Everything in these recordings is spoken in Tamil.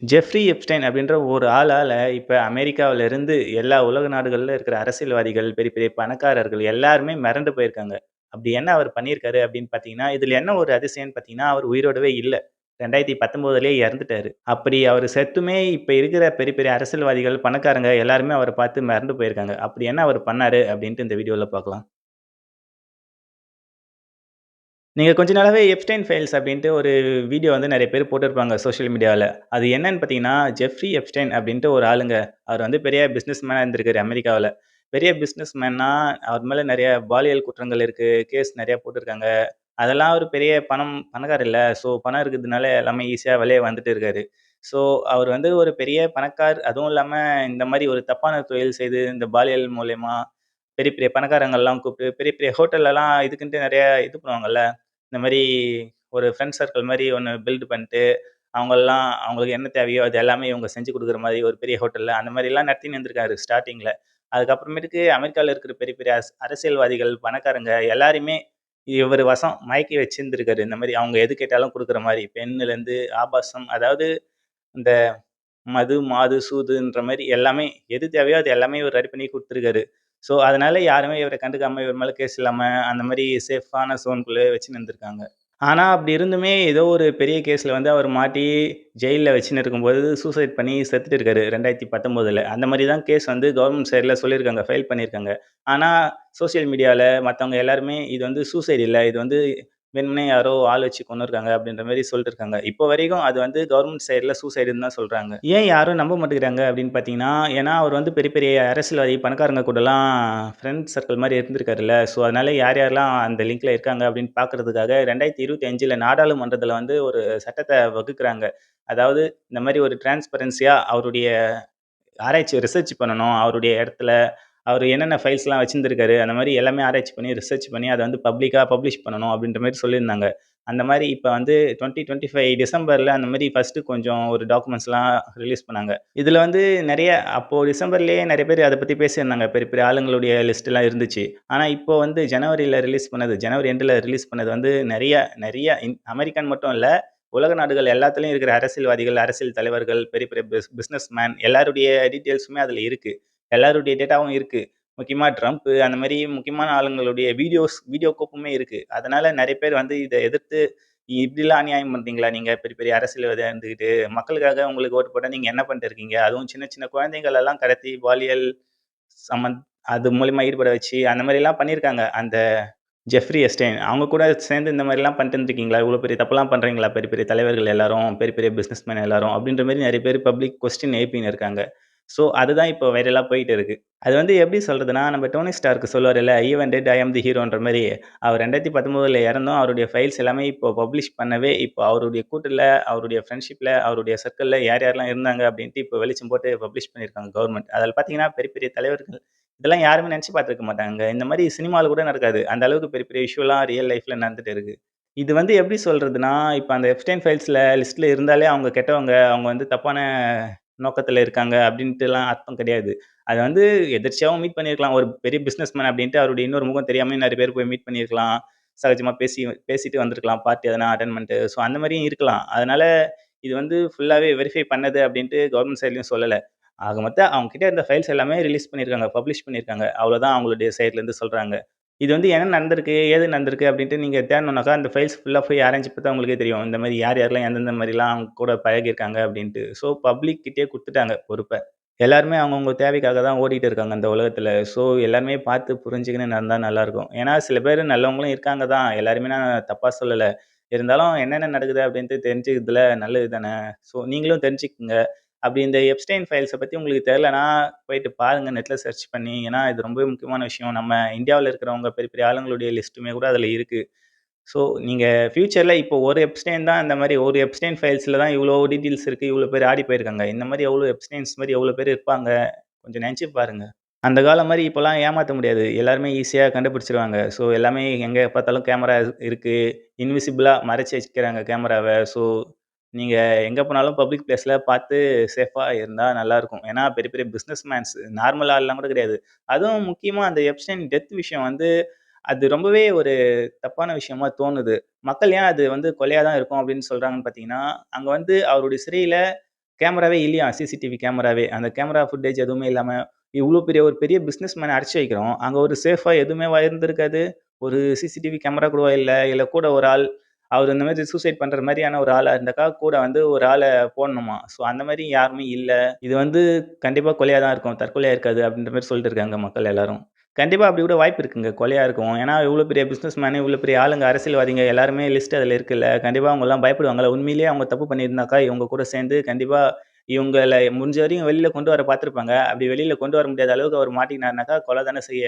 ஜெஃப்ரி எப்ஸ்டைன் அப்படின்ற ஒரு ஆளால, இப்ப அமெரிக்காவுல இருந்து எல்லா உலக நாடுகள்ல இருக்கிற அரசியல்வாதிகள், பெரிய பெரிய பணக்காரர்கள் எல்லாருமே மிரண்டு போயிருக்காங்க. அப்படி என்ன அவர் பண்ணியிருக்காரு அப்படின்னு பார்த்தீங்கன்னா, இதுல என்ன ஒரு அதிசயம்ன்னு பார்த்தீங்கன்னா, அவர் உயிரோடவே இல்ல. 2019லயே இறந்துட்டாரு. அப்படி அவரு செத்துமே இப்ப இருக்கிற பெரிய பெரிய அரசியல்வாதிகள், பணக்காரங்க எல்லாருமே அவர பார்த்து மிரண்டு போயிருக்காங்க. அப்படி என்ன அவர் பண்ணாரு அப்படின்ட்டு இந்த வீடியோல பார்க்கலாம். நீங்க கொஞ்ச நாளாவே எப்ஸ்டைன் ஃபைல்ஸ் அப்டின்ட்டு ஒரு வீடியோ வந்து நெறைய பேர் போட்டிருப்பாங்க சோசியல் மீடியால. அது என்னன்னு பார்த்தீங்கன்னா, ஜெஃப்ரி எப்ஸ்டைன் அப்டின்ட்டு ஒரு ஆளுங்க. அவர் வந்து பெரிய பிசினஸ் மேனா இருந்திருக்காரு அமெரிக்காவுல. பெரிய பிசினஸ் மேன்னா அவர் மேல நெறைய பாலியல் குற்றங்கள் இருக்கு. கேஸ் நெறைய போட்டுருக்காங்க. அதெல்லாம் ஒரு பெரிய பணக்காரர் இல்ல. ஸோ பணம் இருக்கிறதுனால எல்லாமே ஈஸியா வெளிய வந்துட்டு இருக்காரு. ஸோ அவர் வந்து ஒரு பெரிய அதுவும் இல்லாம இந்த மாரி ஒரு தப்பான தொழில் செய்து இந்த பாலியல் மூலியமா பெரிய பெரிய பணக்காரங்கள்லாம் கூப்பிட்டு பெரிய பெரிய ஹோட்டல்லலாம் இதுக்குன்ட்டு நெறைய இது பண்ணுவாங்கல்ல. இந்த மாரி ஒரு ஃப்ரெண்ட் சர்க்கிள் மாரி ஒண்ணு பில்ட் பண்ணிட்டு, அவங்களுக்கு என்ன தேவையோ அது எல்லாமே இவங்க செஞ்சு குடுக்குற மாரி ஒரு பெரிய ஹோட்டல்ல அந்த மாரிலாம் நடத்தின்னு இருந்திருக்காரு ஸ்டார்ட்டிங்ல. அதுக்கப்புறமேட்டுக்கு அமெரிக்கால இருக்கிற பெரிய பெரிய அரசியல்வாதிகள், பணக்காரங்க எல்லாரையுமே இவரு வசம் மயக்கி வச்சிருந்திருக்காரு. இந்த மாரி அவங்க எது கேட்டாலும் குடுக்குற மாரி. பெண்ணுலேருந்து ஆபாசம் அதாவது இந்த மது, மாது, சூதுன்ற மாரி எல்லாமே எது தேவையோ அது எல்லாமே இவரு ரெடி பண்ணி குடுத்துருக்காரு. ஸோ, அதனால யாருமே இவர கண்டுக்காம இவர் மேல கேஸ் இல்லாம அந்த மாரி சேஃபான ஸோன்குள்ளயே வச்சுன்னு இருந்திருக்காங்க. ஆனா, அப்படி இருந்துமே ஏதோ ஒரு பெரிய கேஸ்ல வந்து அவர் மாட்டி ஜெயில்ல வச்சுன்னு இருக்கும்போது சூசைட் பண்ணி செத்துட்டு இருக்காரு 2019ல. அந்த மாரி தான் கேஸ் வந்து கவர்ன்மென்ட் சைட்ல சொல்லியிருக்காங்க. ஃபைல் பண்ணியிருக்காங்க. ஆனா, சோசியல் மீடியால மத்தவங்க எல்லாருமே இது வந்து சூசைட் இல்ல. இது வந்து வேணும்னே யாரோ ஆள் வச்சு கொன்னுருக்காங்க அப்படின்ற மாரி சொல்லிட்டு இருக்காங்க. இப்போ வரைக்கும் அது வந்து கவர்ன்மென்ட் சைட்ல சூசைடுன்னு தான் சொல்றாங்க. ஏன் யாரும் நம்ப மாட்டேங்கிறாங்க அப்படின்னு பார்த்தீங்கன்னா, ஏன்னா அவர் வந்து பெரிய பெரிய அரசியல்வாதி, பணக்காரங்க கூடலாம் ஃப்ரெண்ட் சர்க்கிள் மாரி இருந்திருக்காருல்ல. ஸோ, அதனால யார் யாரெல்லாம் அந்த லிங்க்ல இருக்காங்க அப்படின்னு பார்க்கறதுக்காக 2025ல நாடாளுமன்றத்தில வந்து ஒரு சட்டத்த வகுக்குறாங்க. அதாவது இந்த மாரி ஒரு டிரான்ஸ்பரன்சியா அவருடைய ரிசர்ச் பண்ணணும். அவருடைய இடத்துல அவரு என்னென்ன ஃபைல்ஸ்லாம் வச்சிருந்திருக்காரு, அந்த மாரி எல்லாமே ஆராய்ச்சி பண்ணி, ரிசர்ச் பண்ணி அத வந்து பப்ளிஷ் பண்ணணும் அப்படின்ற மாரி சொல்லியிருந்தாங்க. அந்த மாரி இப்ப வந்து 2025 டிசம்பர்ல அந்த மாரி ஃபர்ஸ்ட்டு கொஞ்சம் ஒரு டாக்குமெண்ட்ஸ்லாம் ரிலீஸ் பண்ணாங்க. இதுல வந்து நெறைய அப்போ டிசம்பர்லயே நெறைய பேர் அத பத்தி பேசியிருந்தாங்க. பெரிய பெரிய ஆளுங்களுடைய லிஸ்ட்லாம் இருந்துச்சு. ஆனா இப்போ வந்து ஜனவரி எண்டுல ரிலீஸ் பண்ணது வந்து நெறைய நெறைய அமெரிக்கன் மட்டும் இல்ல, உலக நாடுகள் எல்லாத்துலயும் இருக்கிற அரசியல்வாதிகள், அரசியல் தலைவர்கள், பெரிய பெரிய பிசினஸ் மேன் எல்லாருடைய டீட்டெயில்ஸுமே அதுல இருக்கு. எல்லாருடைய டேட்டாவும் இருக்கு. முக்கியமா ட்ரம்ப் அந்த மாரி முக்கியமான ஆளுங்களுடைய வீடியோ கோப்புமே இருக்கு. அதனால நெறைய பேர் வந்து இத எதிர்த்து இப்படிலாம் அநியாயம் பண்றீங்களா நீங்க பெரிய பெரிய அரசியல்வாதியா இருந்துகிட்டு, மக்களுக்காக உங்களுக்கு ஓட்டு போட்டா நீங்க என்ன பண்ணிட்டு இருக்கீங்க? அதுவும் சின்ன சின்ன குழந்தைகள் எல்லாம் கடத்தி பாலியல் சம்மந் அது மூலியமா ஈடுபட வச்சு அந்த மாரிலாம் பண்ணியிருக்காங்க. அந்த ஜெஃப்ரி எஸ்டைன் அவங்க கூட சேர்ந்து இந்த மாரிலாம் பண்ணிட்டு இருந்திருக்கீங்களா? இவ்வளோ பெரிய தப்புலாம் பண்றீங்களா? பெரிய பெரிய தலைவர்கள் எல்லாரும், பெரிய பெரிய பிசினஸ்மேன் எல்லாரும் அப்படின்ற மாரி நெறைய பேர் பப்ளிக் கொஸ்டின் எழுப்பின்னு இருக்காங்க. ஸோ அதுதான் இப்போ வைரலா போயிட்டு இருக்கு. அது வந்து எப்படி சொல்றதுன்னா, நம்ம டோனி ஸ்டார்க் சொல்லுவாருல்ல, "ஈவன் டெட் ஐ அம் தி ஹீரோன்ற" மாரி, அவர் 2019ல இறந்தும் அவருடைய ஃபைல்ஸ் எல்லாமே இப்போ பப்ளிஷ் பண்ணவே, இப்போ அவருடைய கூட்டுல, அவருடைய ஃப்ரெண்ட்ஷிப்ல, அவருடைய சர்க்கிள்ல யார் யாரெல்லாம் இருந்தாங்க அப்படின்ட்டு இப்போ வெளிச்சம் போட்டு பப்ளிஷ் பண்ணியிருக்காங்க கவர்ன்மெண்ட். அதில பார்த்தீங்கன்னா, பெரிய பெரிய தலைவர்கள் இதெல்லாம் யாருமே நெனச்சு பார்த்துருக்க மாட்டாங்க. இந்த மாரி சினிமால கூட நடக்காது. அந்த அளவுக்கு பெரிய பெரிய இஷ்யூலாம் ரியல் லைஃப்ல நடந்துட்டு இருக்கு. இது வந்து எப்படி சொல்றதுன்னா, இப்ப அந்த எப்ஸ்டைன் லிஸ்ட்ல இருந்தாலே அவங்க கெட்டவங்க. அவங்க வந்து தப்பான நோக்கத்துல இருக்காங்க அப்டின்ட்டுலாம் அர்த்தம் கிடையாது. அது வந்து எதிர்ச்சியாவும் மீட் பண்ணியிருக்கலாம். ஒரு பெரிய பிசினஸ் மேன் அப்டின்ட்டு அவருடைய இன்னொரு முகம் தெரியாமயே நெறைய பேர் போய் மீட் பண்ணியிருக்கலாம். சகஜமா பேசிட்டு வந்திருக்கலாம். பார்ட்டி எதனா அட்டெண்ட் பண்ணிட்டு. ஸோ அந்த மாரியும் இருக்கலாம். அதனால இது வந்து ஃபுல்லாவே வெரிஃபை பண்ணது அப்டின்ட்டு கவர்ன்மெண்ட் சைட்லயும் சொல்லல. ஆக மொத்தம் அவங்க கிட்ட இருந்த ஃபைல்ஸ் எல்லாமே ரிலீஸ் பண்ணியிருக்காங்க. பப்ளிஷ் பண்ணியிருக்காங்க. அவ்வளோதான் அவங்களுடைய சைட்லருந்து சொல்றாங்க. இது வந்து என்ன நடந்திருக்கு? ஏது நடந்திருக்கு? அப்டின்ட்டு நீங்க தேடுனோம்னாக்கா, அந்த ஃபைல்ஸ் ஃபுல்லா போய் ஆராய்ஞ்சு பார்த்தா உங்களுக்கே தெரியும். இந்த மாரி யார் யாரெல்லாம் எந்தெந்த மாரிலாம் அவங்க கூட பழகியிருக்காங்க அப்டின்ட்டு. ஸோ பப்ளிக் கிட்டயே குடுத்துட்டாங்க பொறுப்ப. எல்லாருமே அவங்கவங்க தேவைக்காக தான் ஓடிட்டு இருக்காங்க இந்த உலகத்துல. ஸோ எல்லாருமே பார்த்து புரிஞ்சுக்கின்னு நடந்தா நல்லாருக்கும். ஏன்னா சில பேரு நல்லவங்களும் இருக்காங்க தான். எல்லாரையுமே நான் தப்பா சொல்லல. இருந்தாலும் என்னென்ன நடக்குது அப்டின்ட்டு தெரிஞ்சுக்கிறதுல நல்லது தானே! ஸோ நீங்களும் தெரிஞ்சுக்கங்க. அப்படி இந்த எப்ஸ்டைன் ஃபைல்ஸ பத்தி உங்களுக்கு தெரியலன்னா, போயிட்டு பாருங்க நெட்ல சர்ச் பண்ணி. ஏன்னா, இது ரொம்பவே முக்கியமான விஷயம். நம்ம இந்தியாவுல இருக்கிறவங்க பெரிய பெரிய ஆளுங்களுடைய லிஸ்ட்டுமே கூட அதுல இருக்கு. ஸோ, நீங்க ஃபியூச்சர்ல இப்போ ஒரு எப்ஸ்டைன் தான் இந்த மாரி ஒரு எப்ஸ்டைன் ஃபைல்ஸ்ல தான் இவ்ளோ டீட்டெயில்ஸ் இருக்கு. இவ்ளோ பேர் ஆடி போயிருக்காங்க. இந்த மாரி எவ்ளோ எப்ஸ்டைன்ஸ் மாரி எவ்ளோ பேர் இருப்பாங்க. கொஞ்சம் நெனச்சு பாருங்க. அந்த காலம் மாரி இப்போலாம் ஏமாத்த முடியாது. எல்லாருமே ஈஸியா கண்டுபிடிச்சுருவாங்க. ஸோ, எல்லாமே எங்க பார்த்தாலும் கேமரா இருக்கு. இன்விசிபிளா மறைச்சு வச்சுக்கிறாங்க கேமராவ. ஸோ, நீங்க எங்க போனாலும் பப்ளிக் பிளேஸ்ல பார்த்து சேஃபா இருந்தா நல்லாருக்கும். ஏன்னா, பெரிய பெரிய பிசினஸ் மேன்ஸ் நார்மல் ஆள்லாம் கூட கிடையாது. அதுவும் முக்கியமா அந்த எப்ஸ்டைன் டெத் விஷயம் வந்து, அது ரொம்பவே ஒரு தப்பான விஷயமா தோணுது. மக்கள் ஏன் அது வந்து கொலையா தான் இருக்கும் அப்படின்னு சொல்றாங்கன்னு பார்த்தீங்கன்னா, அங்க வந்து அவருடைய சிறையில கேமராவே இல்லையாம். சிசிடிவி கேமராவே. அந்த கேமரா ஃபுட்டேஜ் எதுவுமே இல்லாம, இவ்ளோ பெரிய ஒரு பெரிய பிசினஸ் மேன அடைச்சு வைக்கிறோம். அங்க ஒரு சேஃபா எதுவுமேவா இருந்திருக்காது. ஒரு சிசிடிவி கேமரா கூடவா இல்ல. இல்ல கூட ஒரு ஆள், அவரு இந்த மாரி சூசைட் பண்ற மாரியான ஒரு ஆளா இருந்தாக்கா, கூட வந்து ஒரு ஆள போடணுமா. ஸோ அந்த மாரி யாருமே இல்ல. இது வந்து கண்டிப்பா கொலையா தான் இருக்கும். தற்கொலையா இருக்காது அப்படின்ற மாரி சொல்லிட்டு இருக்காங்க மக்கள் எல்லாரும். கண்டிப்பா அப்படி கூட வாய்ப்பு இருக்குங்க. கொலையா இருக்கும். ஏன்னா இவ்ளோ பெரிய பிசினஸ் மேன், இவ்ளோ பெரிய ஆளுங்க, அரசியல்வாதிங்க எல்லாருமே லிஸ்ட் அதுல இருக்குல்ல. கண்டிப்பா அவங்கலாம் பயப்படுவாங்கல்ல. உண்மையிலேயே அவங்க தப்பு பண்ணியிருந்தாக்கா, இவங்க கூட சேர்ந்து கண்டிப்பா இவங்கள முடிஞ்ச வரையும் வெளில கொண்டு வர பார்த்துருப்பாங்க. அப்படி வெளில கொண்டு வர முடியாத அளவுக்கு அவரு மாட்டிக்கினாருனாக்கா, கொலை தானே செய்ய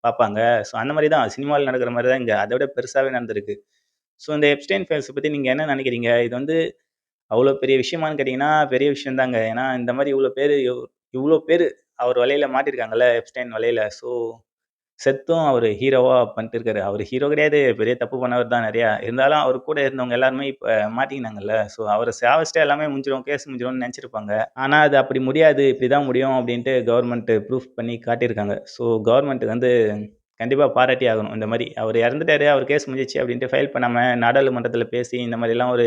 பார்ப்பாங்க. ஸோ அந்த மாரி தான் சினிமால நடக்கிற மாரி தான் இங்க. அத விட பெருசாவே நடந்திருக்கு. ஸோ இந்த எப்ஸ்டெயின் ஃபைல்ஸ பத்தி நீங்க என்ன நெனைக்கிறீங்க? இது வந்து அவ்ளோ பெரிய விஷயமான்னு கேட்டீங்கன்னா, பெரிய விஷயம் தாங்க. ஏன்னா இந்த மாரி இவ்ளோ பேரு அவர் வலையில மாட்டியிருக்காங்கல்ல, எப்ஸ்டெயின் வலையில. ஸோ செத்தும் அவரு ஹீரோவா பண்ணிட்டு இருக்காரு. அவரு ஹீரோ கிடையாது. பெரிய தப்பு பண்ணவர் தான் நெறையா. இருந்தாலும் அவரு கூட இருந்தவங்க எல்லாருமே இப்ப மாட்டிக்கினாங்கல்ல. ஸோ அவர சாவச்சுட்டா எல்லாமே முடிஞ்சிரும், கேஸ் முடிஞ்சிரும்னு நெனச்சிருப்பாங்க. ஆனா அது அப்படி முடியாது. இப்படிதான் முடியும் அப்படின்ட்டு கவர்மெண்ட் ப்ரூஃப் பண்ணி காட்டியிருக்காங்க. ஸோ கவர்மெண்ட் வந்து கண்டிப்பா பாராட்டியே ஆகணும். இந்த மாரி அவரு இறந்துட்டாரு, அவர் கேஸ் முடிஞ்சிருச்சு அப்படின்ட்டு ஃபைல் பண்ணாம நாடாளுமன்றத்தில பேசி இந்த மாரிலாம் ஒரு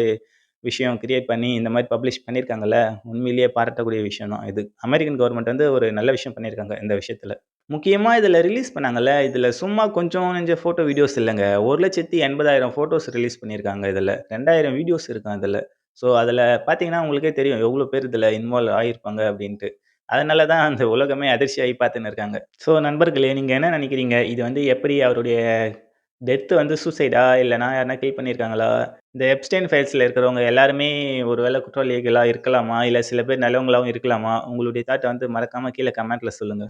விஷயம் கிரியேட் பண்ணி இந்த மாரி பப்ளிஷ் பண்ணியிருக்காங்கல்ல. உண்மையிலேயே பாராட்டக்கூடிய விஷயம் தான் இது. அமெரிக்கன் கவர்மெண்ட் வந்து ஒரு நல்ல விஷயம் பண்ணியிருக்காங்க இந்த விஷயத்துல. முக்கியமா இதுல ரிலீஸ் பண்ணாங்கல்ல, இதுல சும்மா கொஞ்சம் நெஞ்ச ஃபோட்டோ, வீடியோஸ் இல்லங்க. 1,80,000 ஃபோட்டோஸ் ரிலீஸ் பண்ணியிருக்காங்க இதுல. 2,000 வீடியோஸ் இருக்காம் இதுல. ஸோ அதுல பார்த்தீங்கன்னா, உங்களுக்கே தெரியும் எவ்ளோ பேர் இதுல இன்வால்வ் ஆயிருப்பாங்க அப்டின்ட்டு. அதனால தான் அந்த உலகமே அதிர்ச்சியாகி பார்த்துன்னு இருக்காங்க. ஸோ நண்பர்களே, நீங்க என்ன நெனைக்கிறீங்க? இது வந்து எப்படி அவருடைய டெத் வந்து சூசைடா? இல்லன்னா யாருனா கில் பண்ணியிருக்காங்களா? இந்த எப்ஸ்டெயின் ஃபைல்ஸ்ல இருக்கிறவங்க எல்லாருமே ஒரு வேள குற்றவாளிகளா இருக்கலாமா? இல்ல சில பேர் நல்லவங்களாவும் இருக்கலாமா? உங்களுடைய தாட்ட வந்து மறக்காம கீழ கமெண்ட்ல சொல்லுங்க.